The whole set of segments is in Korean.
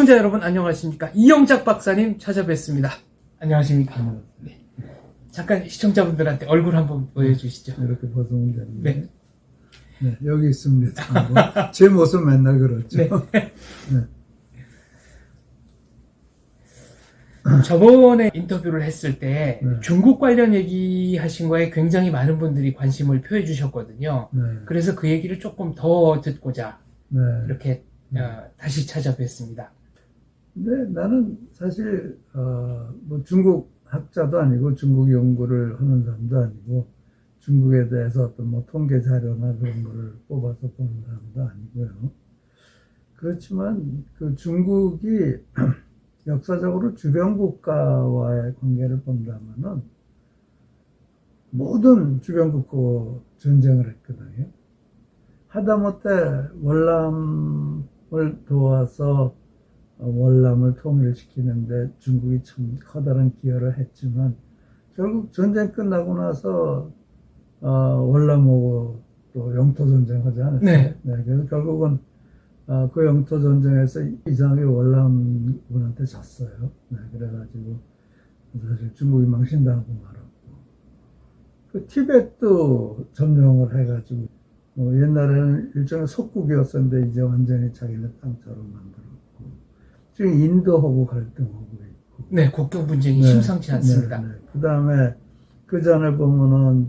시청자 여러분 안녕하십니까? 이영작 박사님 찾아뵙습니다. 안녕하십니까? 네. 잠깐 시청자분들한테 얼굴 한번 보여주시죠. 이렇게 벗으면 되는데. 네. 네, 여기 있습니다. 제 모습 맨날 그렇죠. 네. 네. 저번에 인터뷰를 했을 때 네. 중국 관련 얘기하신 거에 굉장히 많은 분들이 관심을 표해 주셨거든요. 네. 그래서 그 얘기를 조금 더 듣고자 네. 이렇게 다시 찾아뵙습니다. 근데 나는 사실 뭐 중국 학자도 아니고 중국 연구를 하는 사람도 아니고 중국에 대해서 어떤 뭐 통계 자료나 그런 거를 뽑아서 보는 사람도 아니고요. 그렇지만 그 중국이 역사적으로 주변 국가와의 관계를 본다면은 모든 주변 국가 전쟁을 했거든요. 하다못해 월남을 도와서 월남을 통일시키는데 중국이 참 커다란 기여를 했지만 결국 전쟁 끝나고 나서 월남하고 또 영토 전쟁 하지 않았어요? 네. 네, 그래서 결국은 그 영토 전쟁에서 이상하게 월남군한테 졌어요. 네, 그래가지고 사실 중국이 망신당하고 말았고, 그 티벳도 점령을 해가지고 옛날에는 일종의 속국이었었는데 이제 완전히 자기네 땅처럼 만들었고, 지금 인도하고 갈등하고 있고. 네, 국경 분쟁이 네, 심상치 않습니다. 네, 네. 그 다음에 그 전에 보면은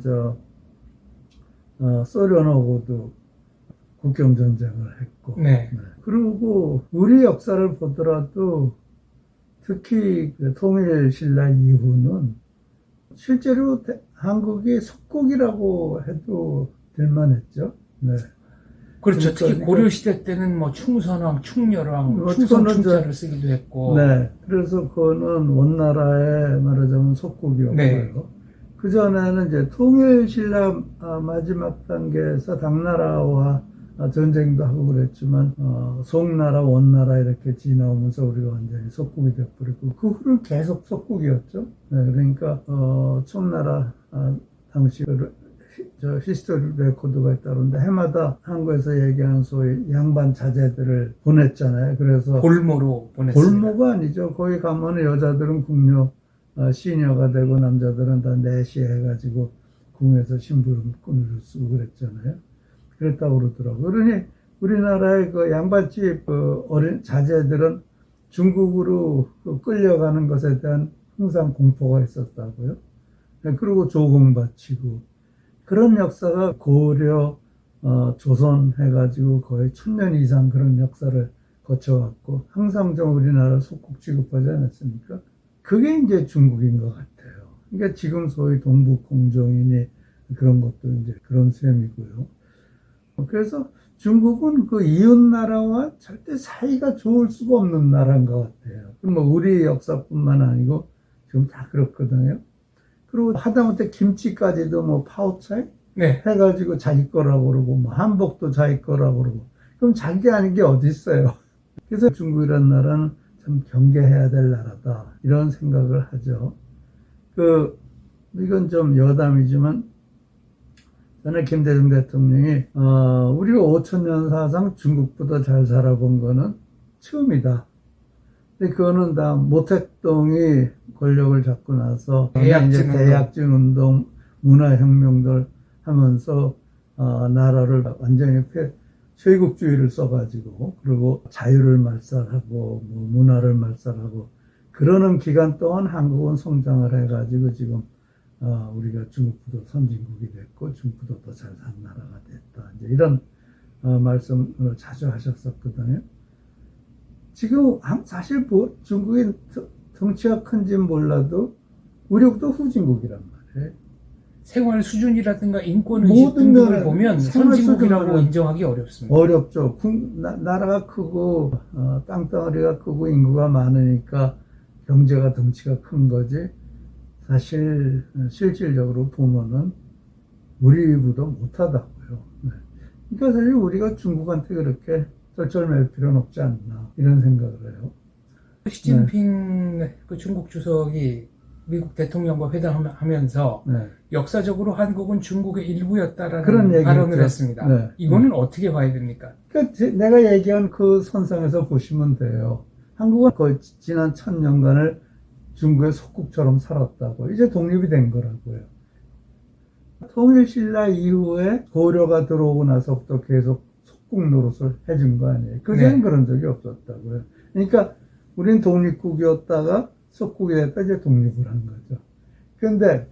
소련하고도 국경 전쟁을 했고. 네. 네. 그리고 우리 역사를 보더라도 특히 그 통일신라 이후는 실제로 한국이 속국이라고 해도 될 만했죠. 네. 그렇죠. 특히 그러니까 고려시대 때는 뭐 충선왕, 충렬왕, 충성 충자를 쓰기도 했고. 네. 그래서 그거는 원나라의 말하자면 속국이었고요. 네. 그 전에는 이제 통일신라 마지막 단계에서 당나라와 전쟁도 하고 그랬지만 송나라, 원나라 이렇게 지나오면서 우리가 완전히 속국이 돼버리고 그 후는 계속 속국이었죠. 네, 그러니까 청나라 당시 히스토리 레코드가 있다는데 해마다 한국에서 얘기하는 소위 양반 자제들을 보냈잖아요. 그래서 볼모로 보냈습니다. 볼모가 아니죠. 거기 가면은 여자들은 궁녀 시녀가 되고 남자들은 다 내시 해가지고 궁에서 심부름꾼을 쓰고 그랬잖아요. 그랬다고 그러더라고요. 그러니 우리나라의 그 양반집 어린 자제들은 중국으로 끌려가는 것에 대한 항상 공포가 있었다고요. 그리고 조공 바치고 그런 역사가 고려, 조선 해가지고 거의 1000년 이상 그런 역사를 거쳐왔고 항상 좀 우리나라 속국 취급하지 않았습니까? 그게 이제 중국인 것 같아요. 그러니까 지금 소위 동북 공정이니 그런 것도 이제 그런 셈이고요. 그래서 중국은 그 이웃 나라와 절대 사이가 좋을 수가 없는 나라인 것 같아요. 뭐 우리 역사뿐만 아니고 지금 다 그렇거든요. 그리고 하다못해 김치까지도 뭐 파오차이 네. 해가지고 자기 거라고 그러고 뭐 한복도 자기 거라고 그러고 그럼 자기 아닌 게 어디 있어요? 그래서 중국이라는 나라는 참 경계해야 될 나라다 이런 생각을 하죠. 이건 좀 여담이지만 전에 김대중 대통령이 우리가 5000년 사상 중국보다 잘 살아본 거는 처음이다. 근데 그거는 다 모택동이 권력을 잡고 나서 대약진 운동, 문화혁명들 하면서 나라를 완전히 쇄국주의를 써가지고 그리고 자유를 말살하고 뭐 문화를 말살하고 그러는 기간 동안 한국은 성장을 해가지고 지금 우리가 중국보다 선진국이 됐고 중국보다 더 잘 사는 나라가 됐다. 이제 이런 말씀을 자주 하셨었거든요. 지금 사실 중국이 덩치가 큰지는 몰라도 우리보다 후진국이란 말이에요. 생활 수준이라든가 인권 의식 등등을 보면 선진국이라고 인정하기 어렵습니다. 어렵죠. 나라가 크고 땅덩어리가 크고 인구가 많으니까 경제가 덩치가 큰 거지. 사실 실질적으로 보면은 우리보다 못하다고요. 네. 그러니까 사실 우리가 중국한테 그렇게 쩔쩔맬 필요는 없지 않나 이런 생각을 해요. 시진핑 그 중국 주석이 미국 대통령과 회담하면서 네. 역사적으로 한국은 중국의 일부였다라는 그런 발언을 얘기죠. 했습니다. 네. 이거는 어떻게 봐야 됩니까? 그러니까 내가 얘기한 그 선상에서 보시면 돼요. 한국은 거의 지난 1000년간을 중국의 속국처럼 살았다고. 이제 독립이 된 거라고요. 통일신라 이후에 고려가 들어오고 나서부터 계속 속국 노릇을 해준 거 아니에요. 그전엔 네. 그런 적이 없었다고요. 그러니까 우린 독립국이었다가 속국이 됐다 이제 독립을 한 거죠. 그런데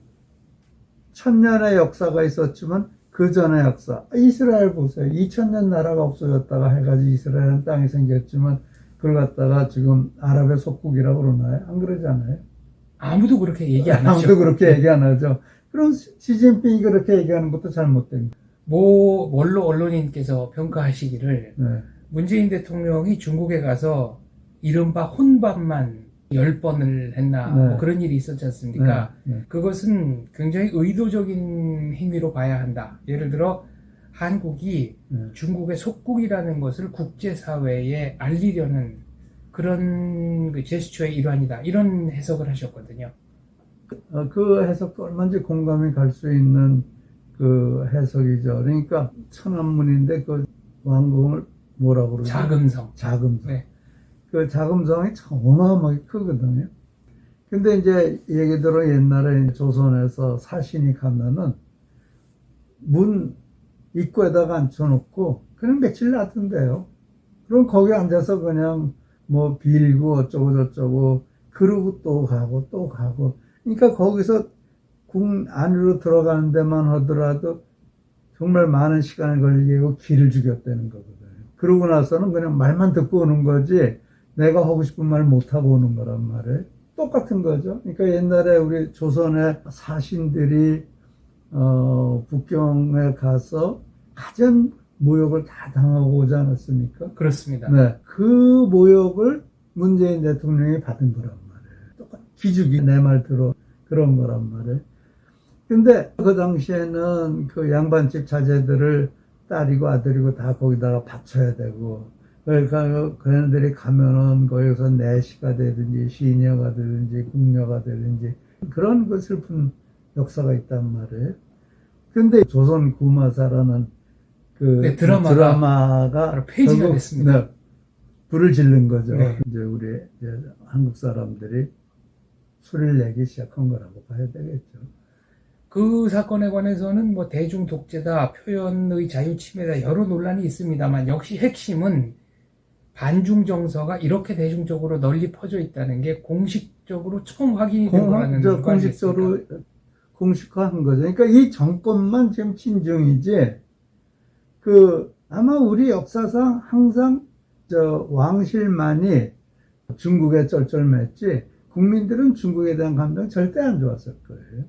1000년의 역사가 있었지만 그 전의 역사, 이스라엘 보세요. 2000년 나라가 없어졌다가 해가지고 이스라엘은 땅이 생겼지만 그걸 갖다가 지금 아랍의 속국이라고 그러나요? 안 그러잖아요. 아무도 그렇게 얘기 안 하죠. 아무도 그렇게 얘기 안 하죠. 그럼 시진핑이 그렇게 얘기하는 것도 잘못된 거예요. 원로 언론인께서 평가하시기를 네. 문재인 대통령이 중국에 가서 이른바 혼밥만 10번을 했나 네. 뭐 그런 일이 있었지 않습니까? 네. 그것은 굉장히 의도적인 행위로 봐야 한다. 예를 들어 한국이 네. 중국의 속국이라는 것을 국제사회에 알리려는 그런 그 제스처의 일환이다. 이런 해석을 하셨거든요. 그 해석도 얼마든지 공감이 갈 수 있는 그 해석이죠. 그러니까 천안문인데 그 왕궁을 뭐라고 그러죠? 자금성. 자금성. 네. 그 자금성이 참 어마어마하게 크거든요. 근데 이제 얘기 들어 옛날에 조선에서 사신이 가면은 문 입구에다가 앉혀놓고 그냥 며칠 놔둔대요. 그럼 거기 앉아서 그냥 뭐 빌고 어쩌고 저쩌고 그러고 또 가고 또 가고. 그러니까 거기서 궁 안으로 들어가는 데만 하더라도 정말 많은 시간을 걸리고 기를 죽였다는 거거든요. 그러고 나서는 그냥 말만 듣고 오는 거지 내가 하고 싶은 말 못하고 오는 거란 말이에요. 똑같은 거죠. 그러니까 옛날에 우리 조선의 사신들이 북경에 가서 가전 모욕을 다 당하고 오지 않았습니까? 그렇습니다. 네. 그 모욕을 문재인 대통령이 받은 거란 말이에요. 똑같이 기죽이 내 말 들어 그런 거란 말이에요. 근데 그 당시에는 그 양반집 자제들을 딸이고 아들이고 다 거기다가 바쳐야 되고, 그러니까 그 애들이 가면은 거기서 내시가 되든지 시녀가 되든지 궁녀가 되든지 그런 그 슬픈 역사가 있단 말이에요. 근데 조선 구마사라는 그 네, 드라마가 바로 폐지가 결국, 됐습니다. 네, 불을 지른 거죠. 네. 이제 우리 이제 한국 사람들이 술을 내기 시작한 거라고 봐야 되겠죠. 그 사건에 관해서는 뭐 대중 독재다, 표현의 자유 침해다 여러 논란이 있습니다만 역시 핵심은 반중 정서가 이렇게 대중적으로 널리 퍼져 있다는 게 공식적으로 처음 확인이 된 거라는 거 공식적으로 아니겠습니까? 공식화한 거죠. 그러니까 이 정권만 지금 친중이지, 아마 우리 역사상 항상 왕실만이 중국에 쩔쩔맸지 국민들은 중국에 대한 감정이 절대 안 좋았을 거예요.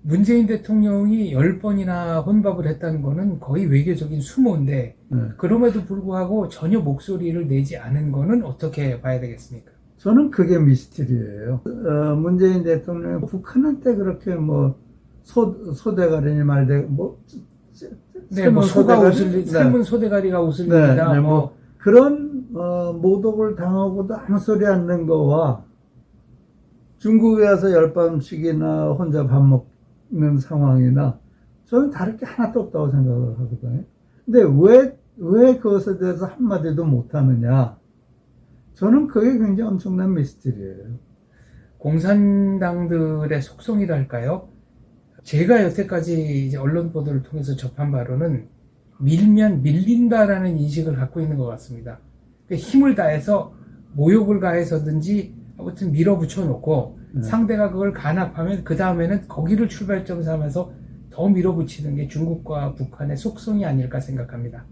문재인 대통령이 10번이나 혼밥을 했다는 거는 거의 외교적인 수모인데 네. 그럼에도 불구하고 전혀 목소리를 내지 않은 거는 어떻게 봐야 되겠습니까? 저는 그게 미스터리예요. 문재인 대통령이 북한한테 그렇게 뭐 소대가리니 말대 뭐 네, 뭐 소가 웃을 네. 삶은 소대가리가 웃을 네, 일이다. 네, 뭐 그런 모독을 당하고도 아무 소리 안 낸 거와 중국에 와서 10밤씩이나 혼자 밥 먹는 상황이나 저는 다를 게 하나도 없다고 생각을 하거든요. 근데 왜 그것에 대해서 한마디도 못하느냐? 저는 그게 굉장히 엄청난 미스터리예요. 공산당들의 속성이랄까요? 제가 여태까지 이제 언론 보도를 통해서 접한 바로는 밀면 밀린다라는 인식을 갖고 있는 것 같습니다. 힘을 다해서 모욕을 가해서든지 아무튼 밀어붙여 놓고 상대가 그걸 간합하면 그 다음에는 거기를 출발점 삼아서 더 밀어붙이는 게 중국과 북한의 속성이 아닐까 생각합니다.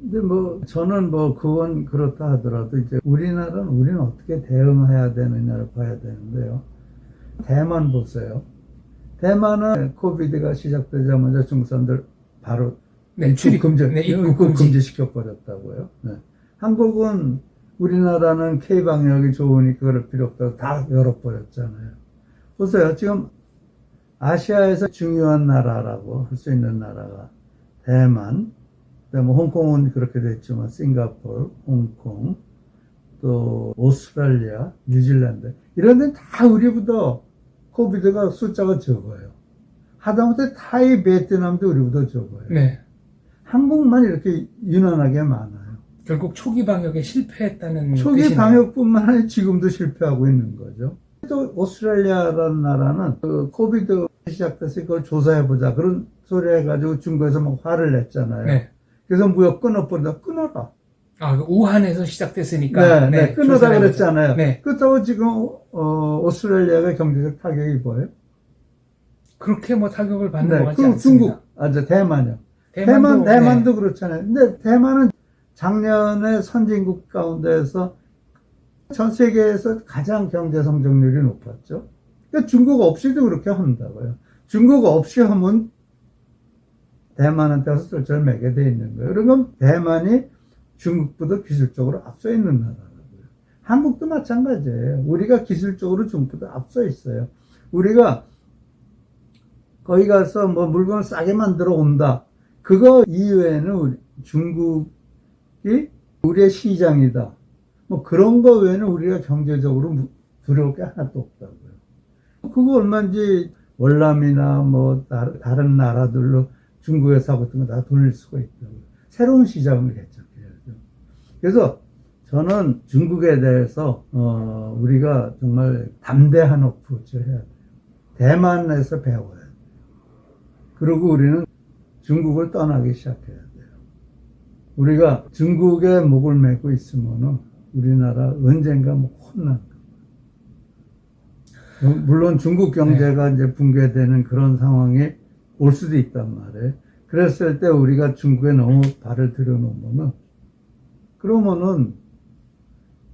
근데 뭐 저는 뭐 그건 그렇다 하더라도 이제 우리는 어떻게 대응해야 되느냐를 봐야 되는데요. 대만 보세요. 대만은 코비드가 시작되자마자 중국 사람들 바로 네, 출입 금지. 네, 입국 금지시켜 버렸다고요. 네. 한국은 우리나라는 K-방역이 좋으니까 그럴 필요 없다고 다 열어버렸잖아요. 보세요. 지금 아시아에서 중요한 나라라고 할 수 있는 나라가 대만, 그다음에 홍콩은 그렇게 됐지만 싱가포르, 홍콩, 또 오스트랄리아, 뉴질랜드 이런 데는 다 우리보다 코비드가 숫자가 적어요. 하다못해 타이, 베트남도 우리보다 적어요. 네. 한국만 이렇게 유난하게 많아요. 결국 초기 방역에 실패했다는 초기 뜻이네요. 방역뿐만 아니라 지금도 실패하고 있는 거죠. 또 오스트레일리아라는 나라는 그 코비드 시작돼서 그걸 조사해보자 그런 소리 해가지고 중국에서 막 화를 냈잖아요. 네. 그래서 무역 끊어버린다. 끊어라. 그 우한에서 시작됐으니까. 네, 끊어다 조사해보자. 그랬잖아요. 네. 그렇다고 지금 오스트레일리아가 경제적 타격이 뭐예요? 그렇게 뭐 타격을 받는 것 네, 같지 그리고 않습니다. 중국, 대만이요. 대만도, 대만도 그렇잖아요. 근데 대만은 작년에 선진국 가운데에서 전 세계에서 가장 경제 성장률이 높았죠. 그러니까 중국 없이도 그렇게 한다고요. 중국 없이 하면 대만한테 가서 쫄쫄 매게 돼 있는 거예요. 그러면 대만이 중국보다 기술적으로 앞서 있는 나라라고요. 한국도 마찬가지예요. 우리가 기술적으로 중국보다 앞서 있어요. 우리가 거기 가서 뭐 물건을 싸게 만들어 온다. 그거 이외에는 중국이 우리의 시장이다. 뭐 그런 거 외에는 우리가 경제적으로 두려울 게 하나도 없다고요. 그거 얼마인지 월남이나 뭐 다른 나라들로 중국에 사고 같은 거 다 돌릴 수가 있다고요. 새로운 시장을 개척해야죠. 그래서 저는 중국에 대해서 우리가 정말 담대한 어프로치를 해야 돼요. 대만에서 배워야 돼요. 그리고 우리는 중국을 떠나기 시작해야 돼요. 우리가 중국에 목을 메고 있으면은 우리나라 언젠가 뭐 혼난 거예요. 물론 중국 경제가 이제 붕괴되는 그런 상황이 올 수도 있단 말이에요. 그랬을 때 우리가 중국에 너무 발을 들여놓으면은 그러면은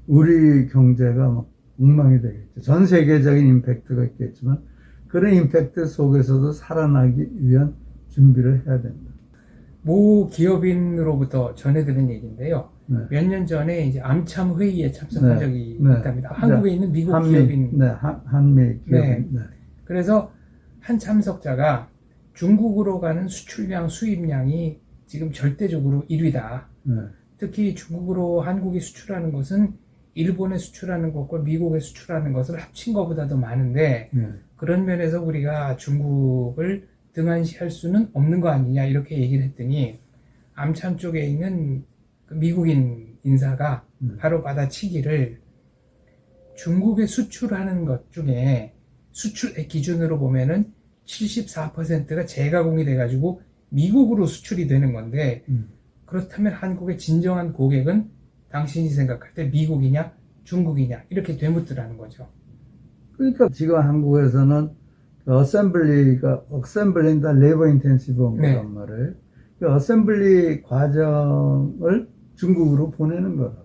우리 경제가 막 엉망이 되겠죠. 전 세계적인 임팩트가 있겠지만 그런 임팩트 속에서도 살아나기 위한 준비를 해야 된다. 모 기업인으로부터 전해드린 얘기인데요. 네. 몇 년 전에 이제 암참 회의에 참석한 네. 적이 네. 있답니다. 한국에 있는 미국 한미, 기업인. 네, 한미 기업인. 네. 그래서 한 참석자가 중국으로 가는 수출량, 수입량이 지금 절대적으로 1위다. 네. 특히 중국으로 한국이 수출하는 것은 일본에 수출하는 것과 미국에 수출하는 것을 합친 것보다도 많은데 네. 그런 면에서 우리가 중국을 등한시할 수는 없는 거 아니냐 이렇게 얘기를 했더니 암참 쪽에 있는 그 미국인 인사가 바로 받아치기를 중국에 수출하는 것 중에 수출액 기준으로 보면은 74%가 재가공이 돼가지고 미국으로 수출이 되는 건데 그렇다면 한국의 진정한 고객은 당신이 생각할 때 미국이냐 중국이냐 이렇게 되묻더라는 거죠. 그러니까 지금 한국에서는 어셈블리인다 레이버 인텐시브한 네. 거란 말이에요. 그 어셈블리 과정을 중국으로 보내는 거라고요.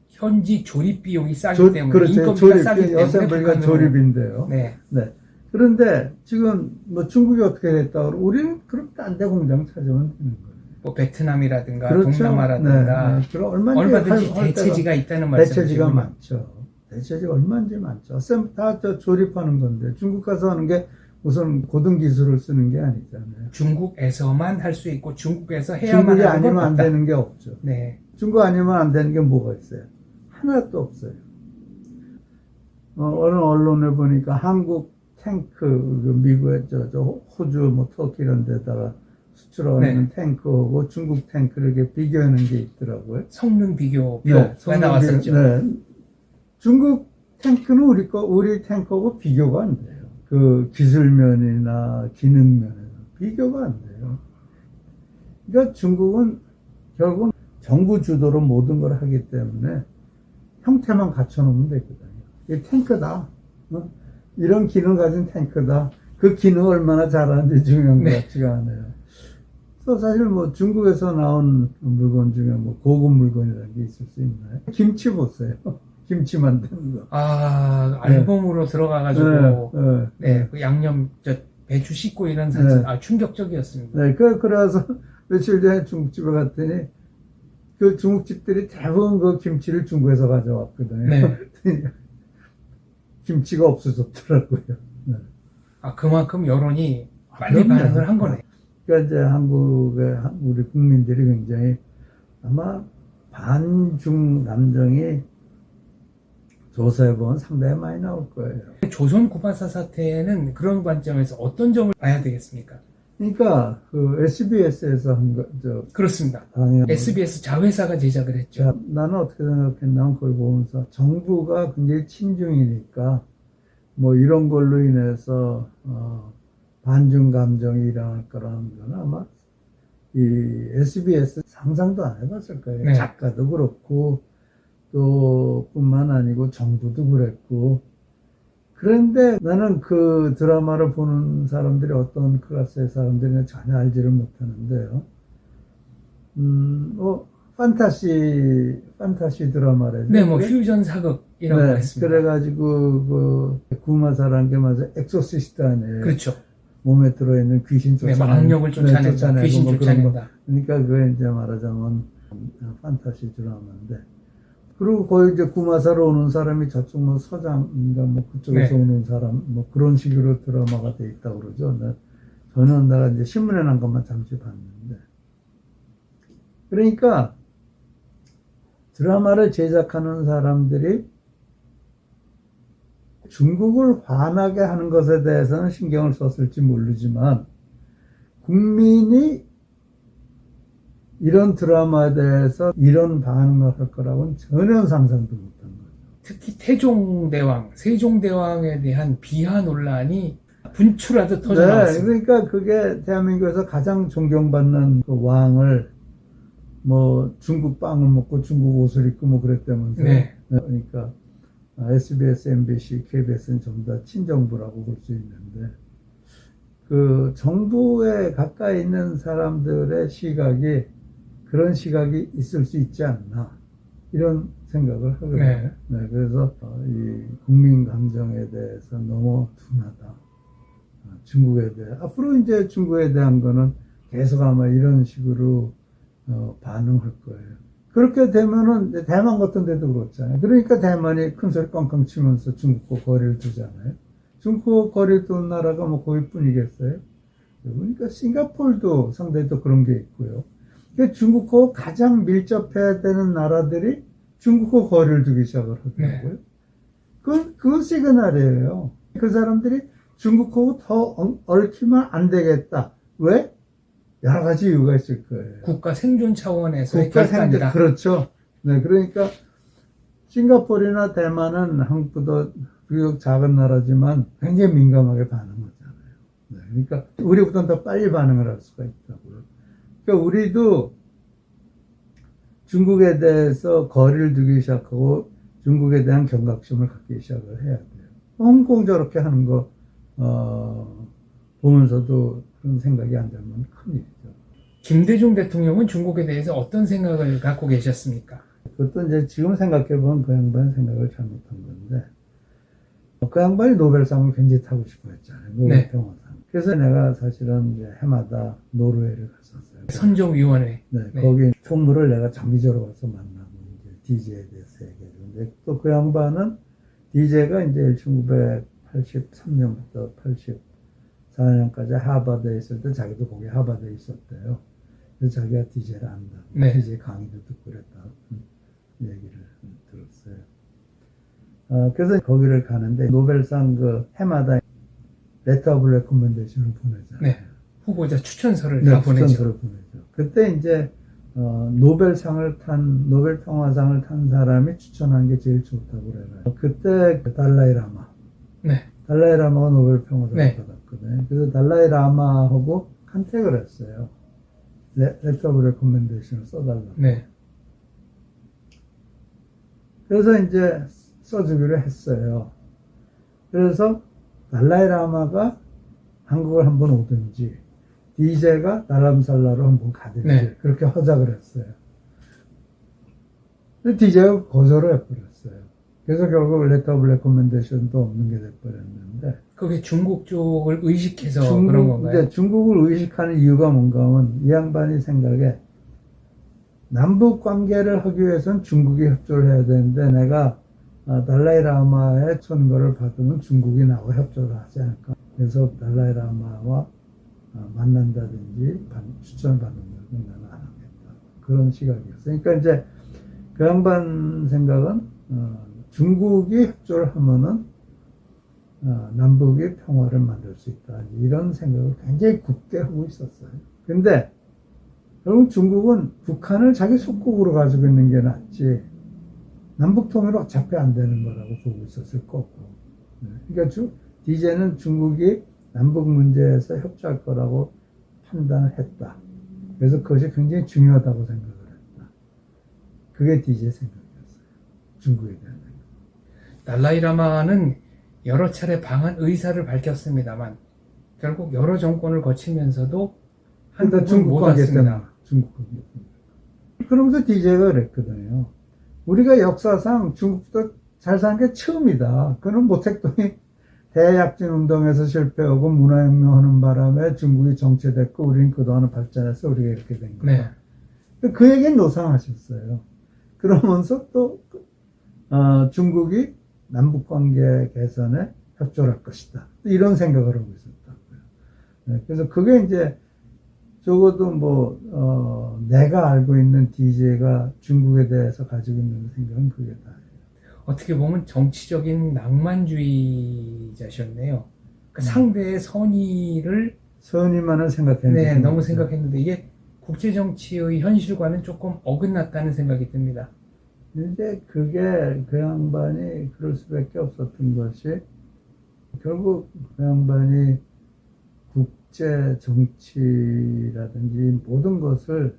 현지 조립 비용이 싸기 때문에 그렇죠. 인건비가 싸기 때문에 어셈블리가 북한으로- 조립인데요. 네. 네. 그런데 지금 뭐 중국이 어떻게 됐다 그러고 우리는 그럼 딴 데 공장 찾으면 되는 거예요. 뭐 베트남이라든가 그렇죠. 동남아라든가 네, 네. 그럼 얼마든지 할 대체지가 있다는 대체지가 말씀이시군요. 많죠. 대체지가 얼마든지 많죠. 다 조립하는 건데 중국 가서 하는 게 우선 고등 기술을 쓰는 게 아니잖아요. 중국에서만 할 수 있고 중국에서 해야만 중국이 하는 건 아니면 안 없다. 되는 게 없죠. 네. 중국 아니면 안 되는 게 뭐가 있어요? 하나도 없어요. 어느 언론에 보니까 한국 탱크, 미국의 호주, 뭐 터키 이런 데다가 수출하는 탱크하고 중국 탱크를 이렇게 비교하는 게 있더라고요. 성능 비교표가 나왔었죠. 네. 중국 탱크는 우리 탱크하고 비교가 안 돼요. 그 기술면이나 기능면에서 비교가 안 돼요. 그러니까 중국은 결국은 정부 주도로 모든 걸 하기 때문에 형태만 갖춰놓으면 되거든요. 이 탱크다. 이런 기능 가진 탱크다. 그 기능 얼마나 잘하는지 중요한 것 같지가 않아요. 그래서 사실 뭐 중국에서 나온 물건 중에 뭐 고급 물건이라는 게 있을 수 있나요? 김치 보세요. 김치 만드는 거. 앨범으로 들어가가지고 네. 그 양념 배추 씻고 이런 사진 충격적이었습니다. 네, 그래서 며칠 전에 중국집에 갔더니 그 중국집들이 대부분 그 김치를 중국에서 가져왔거든요. 네. 김치가 없어졌더라고요. 네. 그만큼 여론이 빨리 그럼요. 반응을 한 거네. 그러니까 이제 한국의 우리 국민들이 굉장히 아마 반중 감정이 조사해보면 상당히 많이 나올 거예요. 조선 구마사 사태는 그런 관점에서 어떤 점을 봐야 되겠습니까? 그러니까 그 SBS에서 그렇습니다. 방영. SBS 자회사가 제작을 했죠. 자, 나는 어떻게 생각했냐면 그걸 보면서 정부가 굉장히 친중이니까 뭐 이런 걸로 인해서 반중 감정이 일어날 거라는 건 아마 이 SBS 상상도 안 해봤을 거예요. 네. 작가도 그렇고 또 뿐만 아니고 정부도 그랬고. 그런데 나는 그 드라마를 보는 사람들이 어떤 클래스의 사람들이나 전혀 알지를 못하는데요. 판타시 드라마래죠. 네, 뭐 퓨전 사극이라고 네, 했습니다. 그래가지고 그 구마사라는 게 맞아 엑소시스트 아니에요. 그렇죠. 몸에 들어있는 귀신 네, 쫓아내는, 막 악령을 쫓아낸다, 쫓아내고 귀신 뭐 그런 거. 쫓아낸다. 그러니까 그게 이제 말하자면 판타시 드라마인데, 그리고 거의 이제 구마사로 오는 사람이 저쪽 뭐 서장인가 뭐 그쪽에서 네. 오는 사람 뭐 그런 식으로 드라마가 돼 있다고 그러죠. 저는 내가 이제 신문에 난 것만 잠시 봤는데, 그러니까 드라마를 제작하는 사람들이 중국을 화나게 하는 것에 대해서는 신경을 썼을지 모르지만 국민이 이런 드라마에 대해서 이런 반응을 할 거라고는 전혀 상상도 못한 거죠. 특히 태종대왕, 세종대왕에 대한 비하 논란이 분출하듯 터져 나왔습니다. 그러니까 그게 대한민국에서 가장 존경받는 그 왕을 뭐 중국 빵을 먹고 중국 옷을 입고 뭐 그랬다면서요. 네. 그러니까 SBS, MBC, KBS는 전부 다 친정부라고 볼 수 있는데 그 정부에 가까이 있는 사람들의 시각이 그런 시각이 있을 수 있지 않나 이런 생각을 하거든요. 네. 그래서 이 국민 감정에 대해서 너무 둔하다. 중국에 대해 앞으로 이제 중국에 대한 거는 계속 아마 이런 식으로 반응할 거예요. 그렇게 되면은 대만 같은 데도 그렇잖아요. 그러니까 대만이 큰 소리 꽝꽝 치면서 중국과 거리를 두잖아요. 중국과 거리를 두는 나라가 뭐 거기뿐이겠어요. 그러니까 싱가포르도 상당히 또 그런 게 있고요. 그러니까 중국과 가장 밀접해야 되는 나라들이 중국과 거리를 두기 시작을 하더라고요. 네. 그건 시그널이에요. 그 사람들이 중국하고 더 얽히면 안 되겠다. 왜? 여러 가지 이유가 있을 거예요. 국가 생존 차원에서의 국가 생존, 결단이다. 그렇죠. 네, 그러니까 싱가포르나 대만은 한국보다 비교적 작은 나라지만 굉장히 민감하게 반응하잖아요. 네, 그러니까 우리보다 더 빨리 반응을 할 수가 있다고요. 그러니까 우리도 중국에 대해서 거리를 두기 시작하고 중국에 대한 경각심을 갖기 시작을 해야 돼요. 홍콩 저렇게 하는 거 보면서도 그런 생각이 안 들면 큰일이죠. 김대중 대통령은 중국에 대해서 어떤 생각을 갖고 계셨습니까? 그것도 이제 지금 생각해보면 그 양반이 생각을 잘못한 건데, 그 양반이 노벨상을 굉장히 타고 싶어 했잖아요. 노벨 네. 평화상. 그래서 내가 사실은 이제 해마다 노르웨이를 갔었어요. 선정위원회. 네, 네. 거기 총무를 내가 장비조로 가서 만나고 이제 DJ에 대해서 얘기해주고, 근데 또 그 양반은 DJ가 이제 1983년부터 84년까지 하버드에 있을 때 자기도 거기 하버드에 있었대요. 그래서 자기가 DJ를 안다고. 네. DJ 강의도 듣고 그랬다고 얘기를 들었어요. 그래서 거기를 가는데 노벨상 그 해마다 레터 오브 레코멘데이션을 보내잖아요. 네. 후보자 추천서를 네, 다 보내죠. 추천서를 보내죠. 그때 이제 노벨 평화상을 탄 사람이 추천한 게 제일 좋다고 그래요. 그때 그 달라이 라마. 네. 달라이 라마가 노벨 평화상을 네. 받았거든요. 그래서 달라이 라마하고 컨택을 했어요. 레터 오브 레코멘데이션을 써달라고. 네. 그래서 이제 써주기로 했어요. 그래서 달라이 라마가 한국을 한번 오든지 DJ가 다람살라로 한번 가든지 네. 그렇게 허작을 했어요. 근데 DJ가 거절을 해버렸어요. 그래서 결국 레터 오브 레코멘데이션도 없는 게 돼버렸는데, 그게 중국 쪽을 의식해서 그런 건가요? 이제 중국을 의식하는 이유가 뭔가 하면 이 양반이 생각에 남북 관계를 하기 위해서는 중국이 협조를 해야 되는데 내가 달라이 라마의 선거를 받으면 중국이 나하고 협조를 하지 않을까. 그래서 달라이 라마와 만난다든지 추천을 받는 걸 나는 안 하겠다. 그런 시각이었어요. 그러니까 이제 그 양반 생각은 중국이 협조를 하면은 남북이 평화를 만들 수 있다. 이런 생각을 굉장히 굳게 하고 있었어요. 근데 결국 중국은 북한을 자기 속국으로 가지고 있는 게 낫지 남북 통일은 어차피 안 되는 거라고 보고 있었을 거고. 그러니까 DJ는 중국이 남북 문제에서 협조할 거라고 판단을 했다. 그래서 그것이 굉장히 중요하다고 생각을 했다. 그게 DJ 생각이었어요. 중국에 대한 생각. 달라이 라마는 여러 차례 방한 의사를 밝혔습니다만 결국 여러 정권을 거치면서도 한국은 중국 못 관계 때문에. 왔습니다. 중국 관계 때문에. 그러면서 DJ가 그랬거든요. 우리가 역사상 중국도 잘 산 게 처음이다. 그는 모택동이 대약진 운동에서 실패하고 문화혁명 하는 바람에 중국이 정체됐고 우리는 그동안 발전해서 우리가 이렇게 된 거야. 네. 그 얘기는 노상하셨어요. 그러면서 또 중국이 남북관계 개선에 협조를 할 것이다. 이런 생각을 하고 있었다고요. 네, 그래서 그게 이제 적어도 내가 알고 있는 DJ가 중국에 대해서 가지고 있는 생각은 그게 다예요. 어떻게 보면 정치적인 낭만주의자셨네요. 그 상대의 선의를 선의만을 생각했는데. 너무 생각했는데 이게 국제정치의 현실과는 조금 어긋났다는 생각이 듭니다. 근데 그게 그 양반이 그럴 수밖에 없었던 것이 결국 그 양반이 국제 정치라든지 모든 것을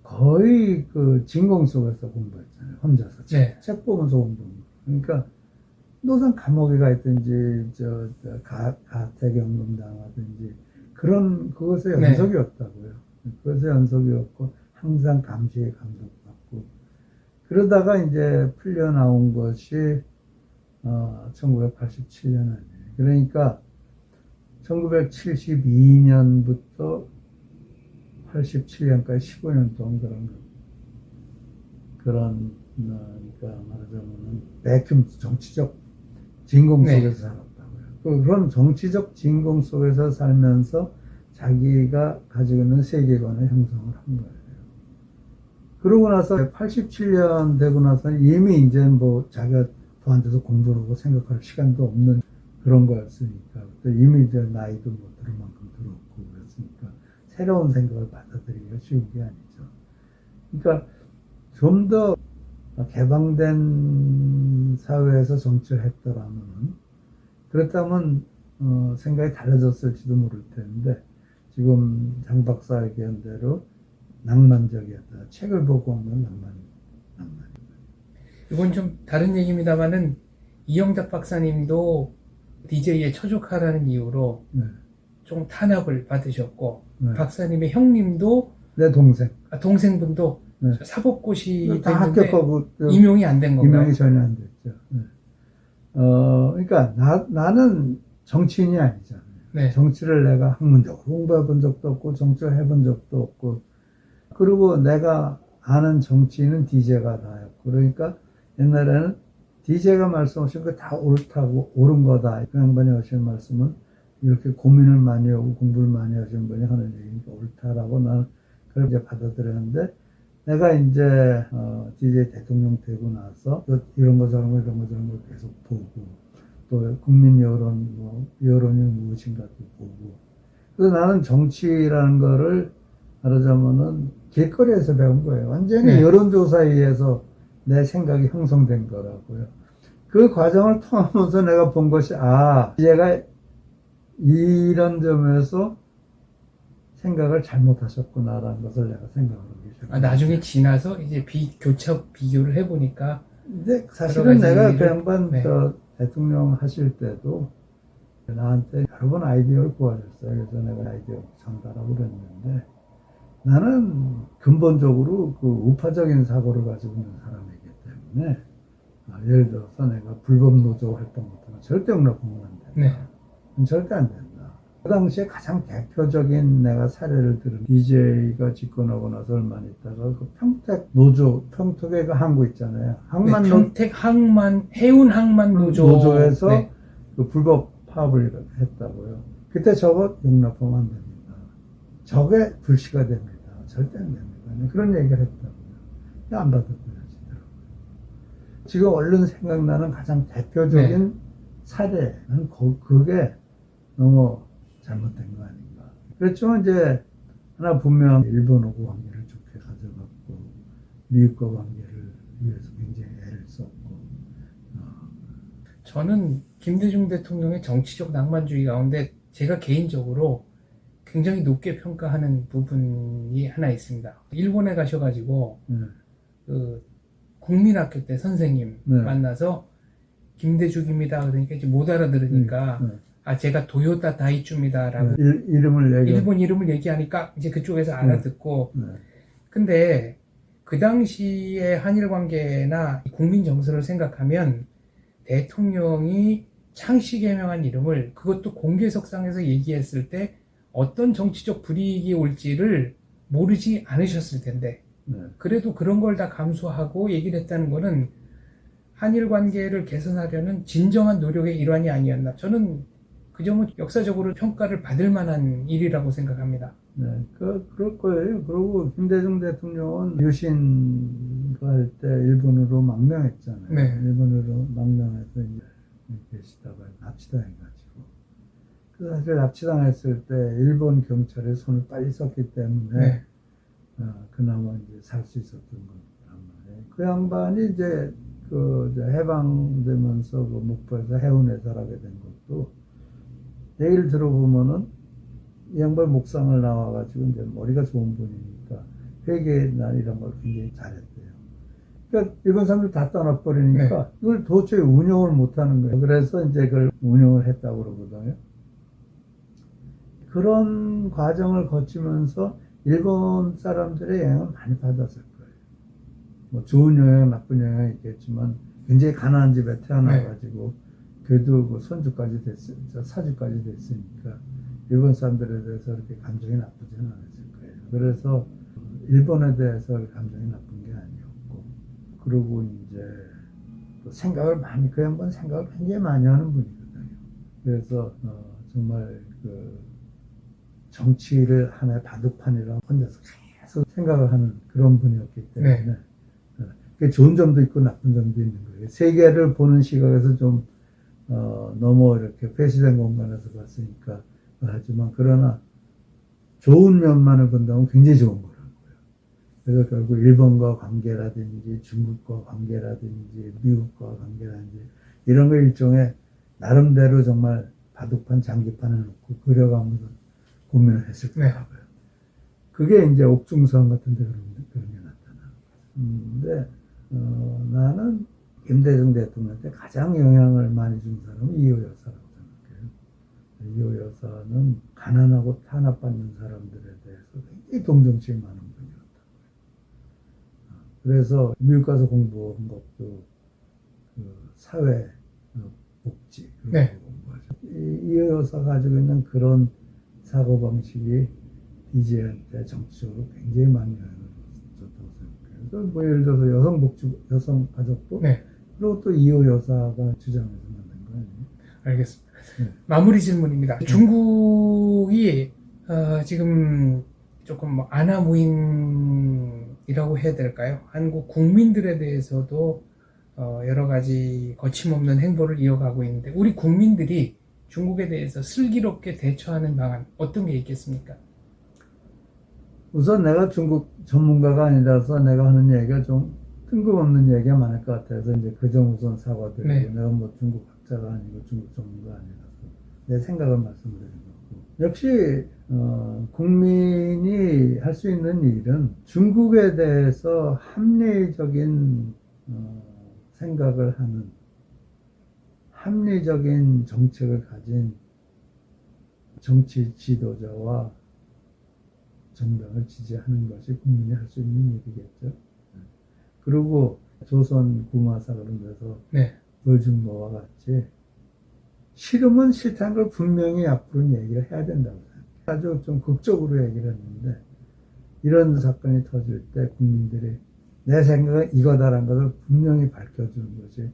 거의 그 진공 속에서 공부했잖아요. 혼자서. 네. 책 보면서 공부한 거. 그러니까 노상 감옥에 가 있든지 가택연금 당하든지 그것의 연속이었다고요. 그것의 연속이었고 항상 감시에 감독받고 그러다가 이제 풀려 나온 것이 1987년 아니에요. 그러니까 1972년부터 87년까지 15년 동안 그러니까 말하자면 백큐 정치적 진공 속에서 살았다고요. 그런 정치적 진공 속에서 살면서 자기가 가지고 있는 세계관을 형성을 한 거예요. 그러고 나서 87년 되고 나서는 이미 이제 자기가 도안돼서 공부를 하고 생각할 시간도 없는 그런 거였으니까. 또 이미 이제 나이도 들을 만큼 들었고 그랬으니까 새로운 생각을 받아들이기가 쉬운 게 아니죠. 그러니까 좀 더 개방된 사회에서 정치를 했더라면 그렇다면 생각이 달라졌을지도 모를 텐데 지금 장 박사 얘기한 대로 낭만적이었다. 책을 보고 오면 낭만. 이건 좀 다른 얘기입니다만은 이영작 박사님도 DJ에 처족하라는 이유로 좀 탄압을 받으셨고 박사님의 형님도 내 동생. 동생분도 사법고시 다 됐는데 합격하고 임용이 안 된 건가요? 임용이 전혀 안 됐죠. 그러니까 나는 정치인이 아니잖아요. 네. 정치를 내가 학문적으로 공부해 본 적도 없고 정치를 해본 적도 없고 그리고 내가 아는 정치인은 DJ가 다였고 그러니까 옛날에는 DJ가 말씀하신 거 다 옳다고 옳은 거다. 그 양반이 하시는 말씀은 이렇게 고민을 많이 하고 공부를 많이 하시는 분이 하는 얘기니까 옳다라고 나는 그걸 이제 받아들였는데 내가 이제 DJ 대통령 되고 나서 이런 거 저런 거 계속 보고 또 국민 여론이 무엇인가도 보고 그래서 나는 정치라는 거를 말하자면은 길거리에서 배운 거예요. 완전히 여론조사에 의해서 내 생각이 형성된 거라고요. 그 과정을 통하면서 내가 본 것이 DJ가 이런 점에서 생각을 잘못하셨구나라는 것을 내가 생각하기 시작했어요. 나중에 지나서 이제 교차 비교를 해보니까. 근데 사실은 내가 그 양반 네. 대통령 하실 때도 나한테 여러 번 아이디어를 구하셨어요. 그래서 내가 아이디어 전달하고 그랬는데 나는 근본적으로 그 우파적인 사고를 가지고 있는 사람이기 때문에 예를 들어서 내가 불법 노조 활동 같은 거 절대 용납하면 안 된다. 절대 안 된다. 그 당시에 가장 대표적인 내가 사례를 들은 DJ가 집권하고 나서 얼마 있다가 그 평택 노조, 평택에 그 항구 있잖아요. 평택 항만, 해운 항만 노조에서 그 불법 파업을 했다고요. 그때 저거 용납하면 안 됩니다. 저게 불씨가 됩니다. 절대 안 됩니다. 그런 얘기를 했다고요. 안 받아들여지더라고요. 지금 얼른 생각나는 가장 대표적인 사례는 그게 너무 잘못된 거 아닌가. 그렇지만 이제 하나 분명 일본하고 관계를 좋게 가져갔고 미국과 관계를 위해서 굉장히 애를 썼고 저는 김대중 대통령의 정치적 낭만주의 가운데 제가 개인적으로 굉장히 높게 평가하는 부분이 하나 있습니다. 일본에 가셔가지고 그 국민학교 때 선생님 네. 만나서 김대중입니다. 그러니까 이제 못 알아들으니까 아 제가 도요타 다이쭈입니다라고 이름을 얘기. 일본 이름을 얘기하니까 이제 그쪽에서 알아듣고 네. 근데 그 당시의 한일 관계나 국민 정서를 생각하면 대통령이 창씨 개명한 이름을 그것도 공개석상에서 얘기했을 때 어떤 정치적 불이익이 올지를 모르지 않으셨을 텐데 네. 그래도 그런 걸 다 감수하고 얘기를 했다는 거는 한일 관계를 개선하려는 진정한 노력의 일환이 아니었나. 저는 그 점은 역사적으로 평가를 받을 만한 일이라고 생각합니다. 네, 그럴 거예요. 그리고 김대중 대통령은 유신 갈 때 일본으로 망명했잖아요. 네. 일본으로 망명해서 이제 계시다가 납치당해가지고. 그 사실 납치당했을 때 일본 경찰에 손을 빨리 썼기 때문에 네. 그나마 이제 살 수 있었던 거란 말이에요. 그 양반이 이제 이제 해방되면서 그 목포에서 해운에 살게 된 것도 얘기를 들어보면은 이 양반 목상을 나와가지고 이제 머리가 좋은 분이니까 회계나 이런 걸 굉장히 잘했대요. 그러니까 일본 사람들 다 떠나버리니까 이걸 도저히 운영을 못하는 거예요. 그래서 이제 그걸 운영을 했다고 그러거든요. 그런 과정을 거치면서 일본 사람들의 영향을 많이 받았을 거예요. 뭐 좋은 영향, 나쁜 영향이 있겠지만 굉장히 가난한 집에 태어나가지고 그래도 그 손주까지 사주까지 됐으니까 일본 사람들에 대해서 그렇게 감정이 나쁘지는 않았을 거예요. 그래서 일본에 대해서 감정이 나쁜 게 아니었고, 그리고 이제 또 생각을 많이, 그 양반 생각을 굉장히 많이 하는 분이거든요. 그래서 정말 그 정치를 하나의 바둑판이라 혼자서 계속 생각을 하는 그런 분이었기 때문에 그게 좋은 점도 있고 나쁜 점도 있는 거예요. 세계를 보는 시각에서 좀 너무 이렇게 폐쇄된 공간에서 봤으니까 하지만 그러나 좋은 면만을 본다면 굉장히 좋은 거라고요. 그래서 결국 일본과 관계라든지 중국과 관계라든지 미국과 관계라든지 이런 거 일종의 나름대로 정말 바둑판 장기판을 놓고 그려가면서 고민을 했을 거라고요. 그게 이제 옥중서원 같은 데 그런 게 나타나는 거예요. 근데 나는 김대중 대통령한테 가장 영향을 많이 준 사람은 이호 여사라고 생각해요. 이호 여사는 가난하고 탄압받는 사람들에 대해서 굉장히 동정심이 많은 분이었다고요. 그래서 미국 가서 공부한 것도 그 사회 복지 그런 거 공부하죠. 이호 여사가 가지고 있는 그런 사고방식이 DJ한테 정치적으로 굉장히 많이 영향을 줬다고 생각해요. 그래서 뭐 예를 들어서 여성가족부 그리고 또 이호 여사가 주장해서 만든 거 아니에요? 알겠습니다. 마무리 질문입니다. 중국이 지금 조금 뭐 아나무인이라고 해야 될까요? 한국 국민들에 대해서도 여러 가지 거침없는 행보를 이어가고 있는데 우리 국민들이 중국에 대해서 슬기롭게 대처하는 방안 어떤 게 있겠습니까? 우선 내가 중국 전문가가 아니라서 내가 하는 얘기가 좀 뜬금없는 얘기가 많을 것 같아서 이제 그 점 우선 사과드리고 내가 뭐 중국 학자가 아니고 중국 전문가 아니라서 내 생각을 말씀드리는 거고 역시 국민이 할 수 있는 일은 중국에 대해서 합리적인 생각을 하는 합리적인 정책을 가진 정치 지도자와 정당을 지지하는 것이 국민이 할 수 있는 일이겠죠. 그리고 조선 구마사 그런 데서 보여준 거와 같이 싫으면 싫다는 걸 분명히 앞으로는 얘기를 해야 된다고 생각해요. 아주 좀 극적으로 얘기를 했는데 이런 사건이 터질 때 국민들이 내 생각은 이거다라는 것을 분명히 밝혀주는 것이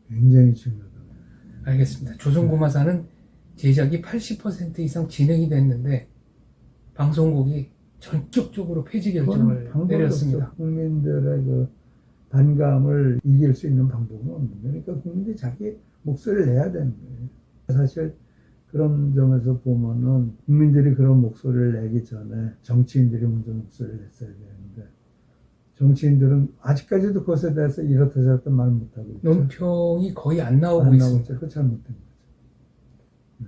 굉장히 중요하다고 생각해요. 알겠습니다. 조선고마사는 제작이 80% 이상 진행이 됐는데 방송국이 전격적으로 폐지 결정을 내렸습니다. 국민들의 그 반감을 이길 수 있는 방법은 없는 거예요. 그러니까 국민들이 자기 목소리를 내야 되는 거예요. 사실 그런 점에서 보면은 국민들이 그런 목소리를 내기 전에 정치인들이 먼저 목소리를 냈어야 되는데 정치인들은 아직까지도 그것에 대해서 이렇다 저렇다 말 못하고 있죠. 논평이 거의 안 나오고 안 있습니다. 나오죠. 그거 잘못된 거죠. 네.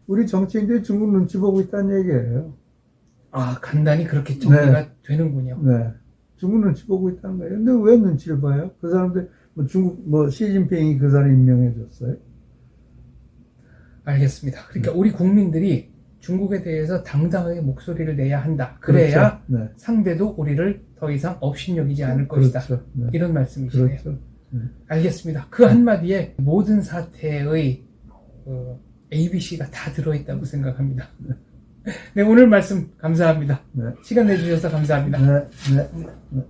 우리 정치인들이 중국 눈치 보고 있다는 얘기예요. 아, 간단히 그렇게 정리가 되는군요. 네. 중국 눈치 보고 있다는 거예요. 근데 왜 눈치를 봐요? 그 사람들, 중국, 시진핑이 그 사람 임명해줬어요? 알겠습니다. 그러니까 우리 국민들이 중국에 대해서 당당하게 목소리를 내야 한다. 그래야 그렇죠. 네. 상대도 우리를 더 이상 업신여기지 않을 것이다. 그렇죠. 네. 이런 말씀이시네요. 그렇죠. 네. 알겠습니다. 그 한마디에 모든 사태의 ABC가 다 들어있다고 생각합니다. 네, 오늘 말씀 감사합니다. 네. 시간 내주셔서 감사합니다. 네. 네. 네.